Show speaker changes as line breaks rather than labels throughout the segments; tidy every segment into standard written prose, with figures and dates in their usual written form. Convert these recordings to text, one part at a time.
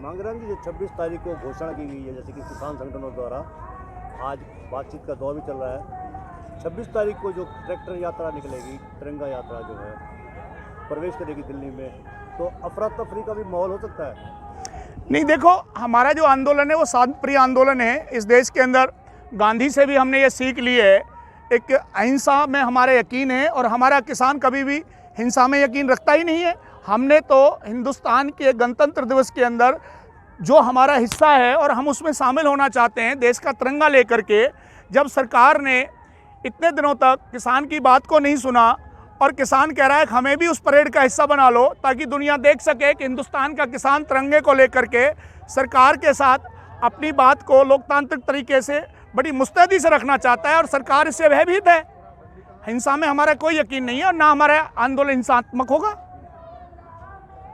मांगेराम जी, जो 26 तारीख को घोषणा की गई है, जैसे कि किसान संगठनों द्वारा आज बातचीत का दौर भी चल रहा है, 26 तारीख को जो ट्रैक्टर यात्रा निकलेगी, तिरंगा यात्रा जो है प्रवेश करेगी दिल्ली में, तो अफरा तफरी का भी माहौल हो सकता है?
नहीं, देखो, हमारा जो आंदोलन है वो शांतिप्रिय आंदोलन है। इस देश के अंदर गांधी से भी हमने ये सीख ली है, एक अहिंसा में हमारे यकीन है, और हमारा किसान कभी भी हिंसा में यकीन रखता ही नहीं है। हमने तो हिंदुस्तान के गणतंत्र दिवस के अंदर जो हमारा हिस्सा है और हम उसमें शामिल होना चाहते हैं, देश का तिरंगा लेकर के, जब सरकार ने इतने दिनों तक किसान की बात को नहीं सुना और किसान कह रहा है कि हमें भी उस परेड का हिस्सा बना लो ताकि दुनिया देख सके कि हिंदुस्तान का किसान तिरंगे को लेकर के सरकार के साथ अपनी बात को लोकतांत्रिक तरीके से बड़ी मुस्तैदी से रखना चाहता है, और सरकार इससे भयभीत है। हिंसा में हमारा कोई यकीन नहीं है और ना हमारा आंदोलन हिंसात्मक होगा।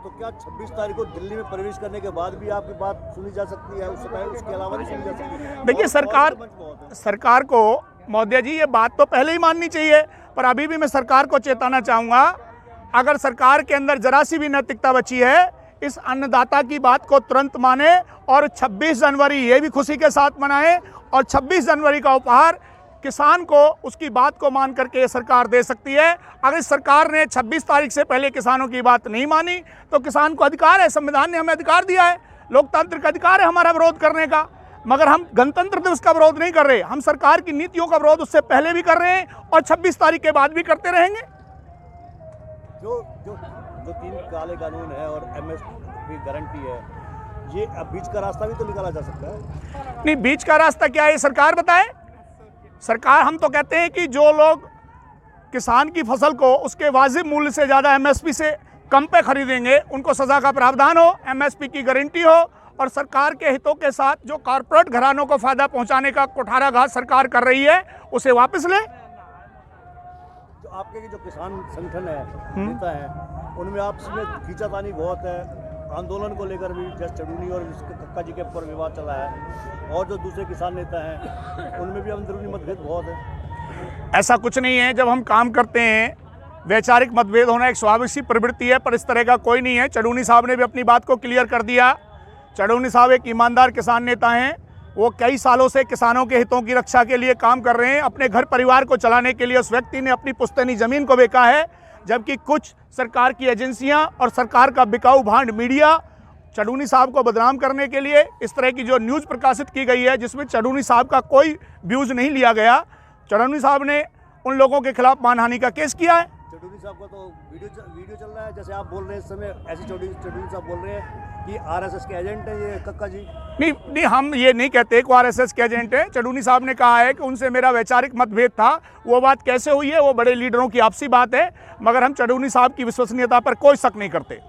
तो क्या 26 तारीख को दिल्ली में प्रवेश करने के बाद भी आपकी बात सुनी जा सकती है, उससे पहले उसके अलावा नहीं सुनी जा सकती?
देखिए, सरकार को, महोदय जी, ये बात तो पहले ही माननी चाहिए, पर अभी भी मैं सरकार को चेताना चाहूँगा, अगर सरकार के अंदर जरा सी भी नैतिकता बची है, इस अन्नदाता की बात को तुरंत माने और 26 जनवरी ये भी खुशी के साथ मनाए, और 26 जनवरी का उपहार किसान को उसकी बात को मान करके ये सरकार दे सकती है। अगर इस सरकार ने 26 तारीख से पहले किसानों की बात नहीं मानी तो किसान को अधिकार है, संविधान ने हमें अधिकार दिया है, लोकतांत्रिक अधिकार है हमारा विरोध करने का, मगर हम गणतंत्र दिवस का विरोध नहीं कर रहे, हम सरकार की नीतियों का विरोध उससे पहले भी कर रहे हैं और 26 तारीख के बाद भी करते रहेंगे।
जो जो जो 3 काले कानून है और एमएसपी गारंटी है, ये अब बीच का रास्ता भी तो निकाला जा सकता है?
नहीं, बीच का रास्ता क्या है, सरकार बताए। सरकार, हम तो कहते हैं कि जो लोग किसान की फसल को उसके वाजिब मूल्य से ज़्यादा एमएसपी से कम पे खरीदेंगे उनको सज़ा का प्रावधान हो, एमएसपी की गारंटी हो, और सरकार के हितों के साथ जो कॉरपोरेट घरानों को फायदा पहुंचाने का कुठाराघात सरकार कर रही है उसे वापस ले।
तो आपके जो किसान संगठन है, नेता है, उनमें आपस में खींचातानी बहुत है, आंदोलन को लेकर भी, जैसे चढ़ूनी और कक्का जी के ऊपर विवाद चला है, और जो दूसरे किसान नेता हैं उनमें भी अंदरूनी मतभेद बहुत है।
ऐसा कुछ नहीं है, जब हम काम करते हैं वैचारिक मतभेद होना एक स्वाभाविक सी प्रवृत्ति है, पर इस तरह का कोई नहीं है। चढ़ूनी साहब ने भी अपनी बात को क्लियर कर दिया। चढ़ूनी साहब एक ईमानदार किसान नेता हैं, वो कई सालों से किसानों के हितों की रक्षा के लिए काम कर रहे हैं। अपने घर परिवार को चलाने के लिए उस व्यक्ति ने अपनी पुश्तैनी ज़मीन को बेचा है, जबकि कुछ सरकार की एजेंसियां और सरकार का बिकाऊ भांड मीडिया चढ़ूनी साहब को बदनाम करने के लिए इस तरह की जो न्यूज़ प्रकाशित की गई है, जिसमें चढ़ूनी साहब का कोई व्यूज़ नहीं लिया गया। चढ़ूनी साहब ने उन लोगों के खिलाफ मानहानि का केस किया है।
चढ़ूनी साहब का तो वीडियो चल रहा है, जैसे आप बोल रहे हैं इस समय, ऐसे चढ़ूनी साहब बोल रहे हैं कि आरएसएस के एजेंट है ये कक्का जी।
नहीं, हम ये नहीं कहते कि आरएसएस के एजेंट है। चढ़ूनी साहब ने कहा है कि उनसे मेरा वैचारिक मतभेद था, वो बात कैसे हुई है वो बड़े लीडरों की आपसी बात है, मगर हम चढ़ूनी साहब की विश्वसनीयता पर कोई शक नहीं करते।